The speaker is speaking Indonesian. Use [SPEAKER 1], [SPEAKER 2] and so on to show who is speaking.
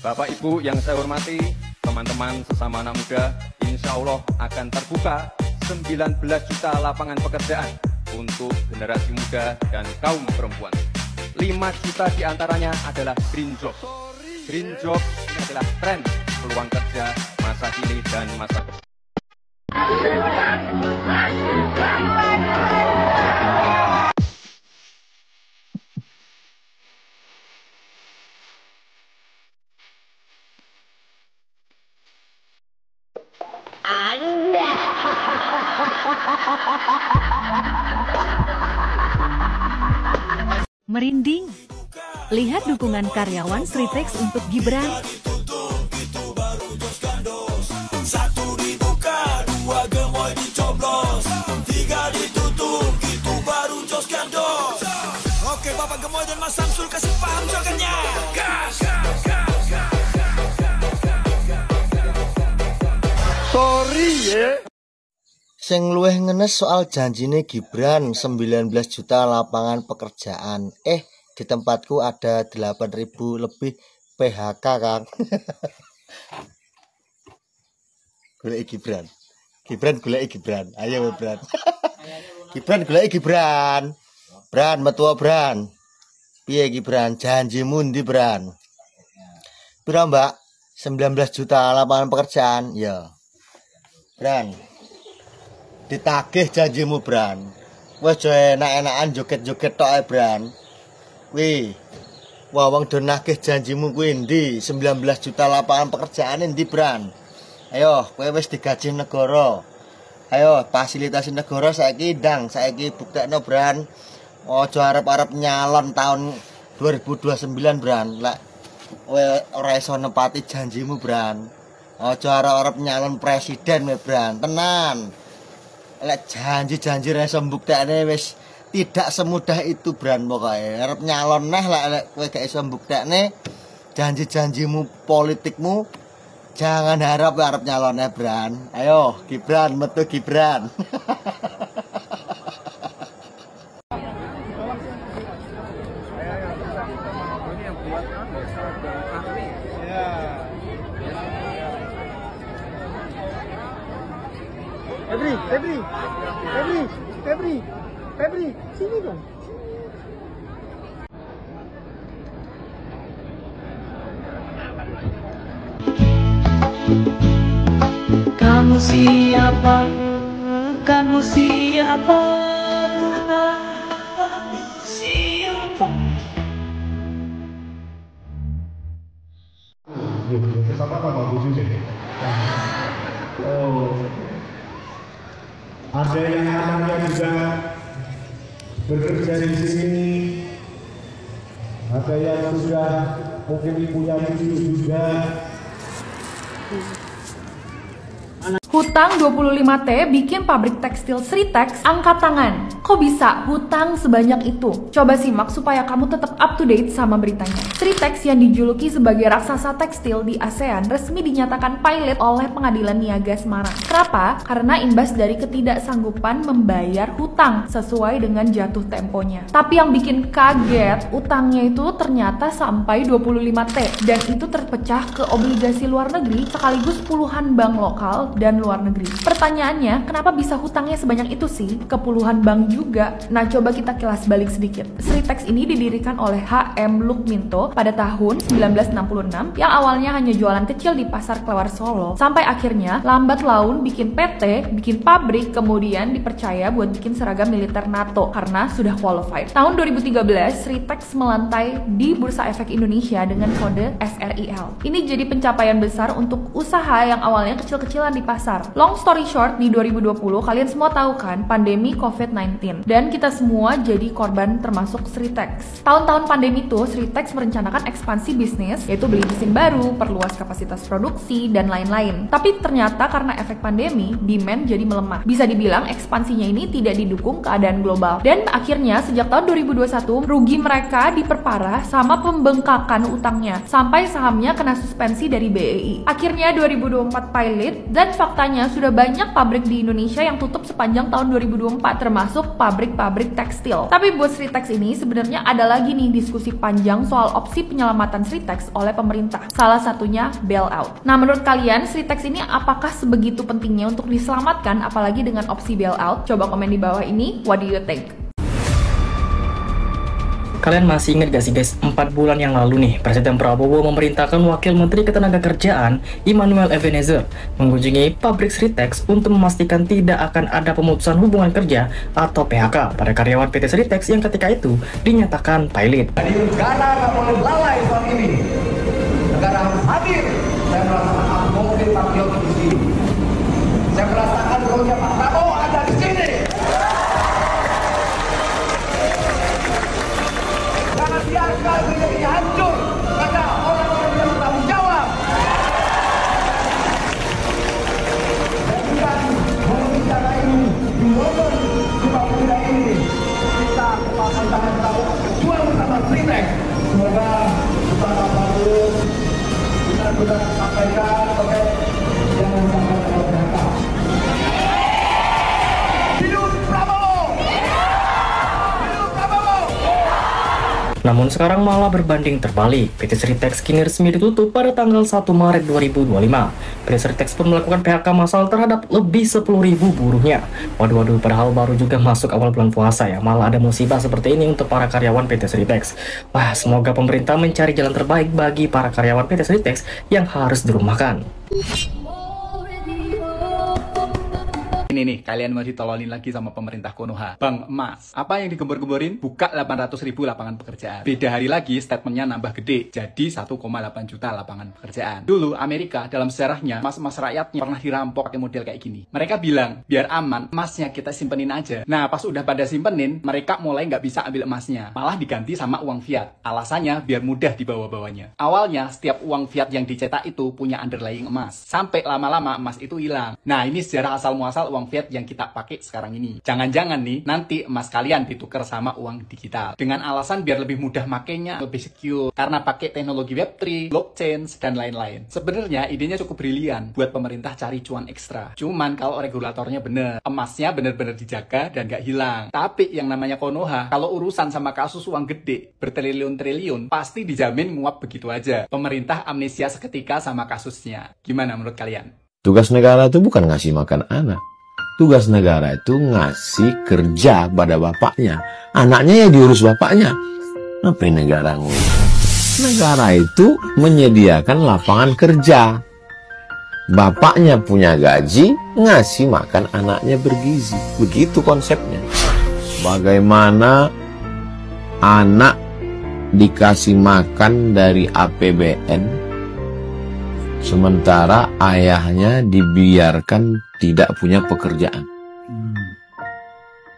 [SPEAKER 1] Bapak Ibu yang saya hormati, teman-teman sesama anak muda, insya Allah akan terbuka 19 juta lapangan pekerjaan untuk generasi muda dan kaum perempuan. 5 juta diantaranya adalah green job. Green job ini adalah tren peluang kerja masa kini dan masa depan.
[SPEAKER 2] Merinding. Lihat dukungan karyawan Sritex untuk Gibran.
[SPEAKER 3] 1 dibuka, 2 gemoy dicoblos, 3 ditutup, gitu baru jos gandos. Oke Bapak Gemoy dan Mas Samsul kasih paham jogannya. Gas.
[SPEAKER 4] Sorry ya.
[SPEAKER 5] Sing luwih ngenes soal janjine Gibran 19 juta lapangan pekerjaan. Di tempatku ada 8.000 lebih PHK, Kang. Goleki Gibran. Goleki Gibran. Ayo Bran. Gibran goleki Gibran. Bran metu Bran. Piye Gibran? Janjimu ndi Bran? Pira Mbak? 19 juta lapangan pekerjaan. Ya. Bran. Ditagih janjimu Bran. Wes jo enak-enakan joget-joget tok ae Bran. Kuwi wong do nagih janjimu kuwi ndi? 19 juta lapangan pekerjaan ndi Bran? Ayo kowe wis digaji negara. Ayo fasilitasi negara saiki ndang, saiki buktekno Bran. Aja arep-arep nyalon tahun 2029 Bran. Lek kowe ora iso nepati janjimu Bran. Aja arep-arep nyalon presiden Bran. Tenan. Lek janji-janji ra iso mbuktekne wis tidak semudah itu Bran pokoke. Arep nyalon neh lek kowe gak iso mbuktekne janji-janjimu politikmu, jangan harap arep nyalonnya Bran. Ayo Gibran metu Gibran.
[SPEAKER 4] Febri, sini dong.
[SPEAKER 6] Kamu siapa? Kamu siapa? Siapa?
[SPEAKER 7] Sama sama Bu Susi. Oh, ada yang anaknya juga bekerja di sini. Ada yang sudah mungkin punya cucu juga.
[SPEAKER 8] Hutang 25T bikin pabrik tekstil Sritex angkat tangan. Kok bisa hutang sebanyak itu? Coba simak supaya kamu tetap up to date sama beritanya. Sritex yang dijuluki sebagai raksasa tekstil di ASEAN resmi dinyatakan pilot oleh Pengadilan Niaga Semarang. Kenapa? Karena imbas dari ketidaksanggupan membayar hutang sesuai dengan jatuh temponya. Tapi yang bikin kaget, utangnya itu ternyata sampai 25T dan itu terpecah ke obligasi luar negeri sekaligus puluhan bank lokal dan luar negeri. Pertanyaannya, kenapa bisa hutangnya sebanyak itu sih? Ke puluhan bank juga. Nah, coba kita kilas balik sedikit. Sritex ini didirikan oleh HM Lukminto pada tahun 1966 yang awalnya hanya jualan kecil di pasar Klewar Solo. Sampai akhirnya lambat laun bikin PT, bikin pabrik, kemudian dipercaya buat bikin seragam militer NATO karena sudah qualified. Tahun 2013, Sritex melantai di Bursa Efek Indonesia dengan kode SRIL. Ini jadi pencapaian besar untuk usaha yang awalnya kecil-kecilan di pasar. Long story short, di 2020 kalian semua tahu kan pandemi COVID-19 dan kita semua jadi korban termasuk Sritex. Tahun-tahun pandemi itu Sritex merencanakan ekspansi bisnis yaitu beli mesin baru, perluas kapasitas produksi dan lain-lain. Tapi ternyata karena efek pandemi, demand jadi melemah. Bisa dibilang ekspansinya ini tidak didukung keadaan global. Dan akhirnya sejak tahun 2021 rugi mereka diperparah sama pembengkakan utangnya sampai sahamnya kena suspensi dari BEI. Akhirnya 2024 pilot dan fakta Faktanya sudah banyak pabrik di Indonesia yang tutup sepanjang tahun 2024, termasuk pabrik-pabrik tekstil. Tapi buat Sritex ini sebenarnya ada lagi nih diskusi panjang soal opsi penyelamatan Sritex oleh pemerintah. Salah satunya bailout. Nah, menurut kalian Sritex ini apakah sebegitu pentingnya untuk diselamatkan, apalagi dengan opsi bailout? Coba komen di bawah ini, what do you think?
[SPEAKER 9] Kalian masih ingat gak sih guys, 4 bulan yang lalu nih, Presiden Prabowo memerintahkan Wakil Menteri Ketenagakerjaan Immanuel Ebenezer mengunjungi pabrik Sritex untuk memastikan tidak akan ada pemutusan hubungan kerja atau PHK pada karyawan PT Sritex yang ketika itu dinyatakan pilot.
[SPEAKER 10] Jadi negara nggak boleh lalai soal ini. Negara harus hadir. Saya merasakan mobil patriot di sini. Saya merasakan rohnya Pak Prabowo ada di sini. Jangan biarkan ini hancur karena orang-orang yang bertanggung jawab. Dan kita berbicara ini di momen Cipta ini kita kepasang tangan kita berjuang bersama Sritex. Semoga kita dapat benar-benar sampaikan terkait yang sampai pada PHK. Hidup Prabowo! Hidup Prabowo!
[SPEAKER 9] Namun sekarang malah berbanding terbalik. PT Sritex kini resmi ditutup pada tanggal 1 Maret 2025. PT Sritex pun melakukan PHK massal terhadap lebih 10.000 buruhnya. Waduh, padahal baru juga masuk awal bulan puasa ya, malah ada musibah seperti ini untuk para karyawan PT Sritex. Wah, semoga pemerintah mencari jalan terbaik bagi para karyawan PT Sritex yang harus dirumahkan.
[SPEAKER 11] Ini nih, kalian mau ditolongin lagi sama pemerintah Konoha. Bang Emas, apa yang digembor-gemborin? Buka 800.000 lapangan pekerjaan. Beda hari lagi, statementnya nambah gede. Jadi 1,8 juta lapangan pekerjaan. Dulu, Amerika dalam sejarahnya, emas-emas rakyatnya pernah dirampok pakai model kayak gini. Mereka bilang, biar aman, emasnya kita simpenin aja. Nah, pas udah pada simpenin, mereka mulai nggak bisa ambil emasnya. Malah diganti sama uang fiat. Alasannya, biar mudah dibawa-bawanya. Awalnya, setiap uang fiat yang dicetak itu punya underlying emas. Sampai lama-lama emas itu hilang. Nah, ini sejarah asal-muasal uang fiat yang kita pakai sekarang ini. Jangan-jangan nih, nanti emas kalian ditukar sama uang digital. Dengan alasan biar lebih mudah makainya, lebih secure. Karena pakai teknologi Web3, blockchain, dan lain-lain. Sebenarnya idenya cukup brilian buat pemerintah cari cuan ekstra. Cuman kalau regulatornya bener, emasnya bener-bener dijaga dan gak hilang. Tapi yang namanya Konoha, kalau urusan sama kasus uang gede, bertriliun-triliun, pasti dijamin nguap begitu aja. Pemerintah amnesia seketika sama kasusnya. Gimana menurut kalian?
[SPEAKER 12] Tugas negara itu bukan ngasih makan anak. Tugas negara itu ngasih kerja pada bapaknya. Anaknya ya diurus bapaknya. Ngapain negara ngurus? Negara itu menyediakan lapangan kerja. Bapaknya punya gaji, ngasih makan anaknya bergizi. Begitu konsepnya. Bagaimana anak dikasih makan dari APBN, sementara ayahnya dibiarkan tidak punya pekerjaan.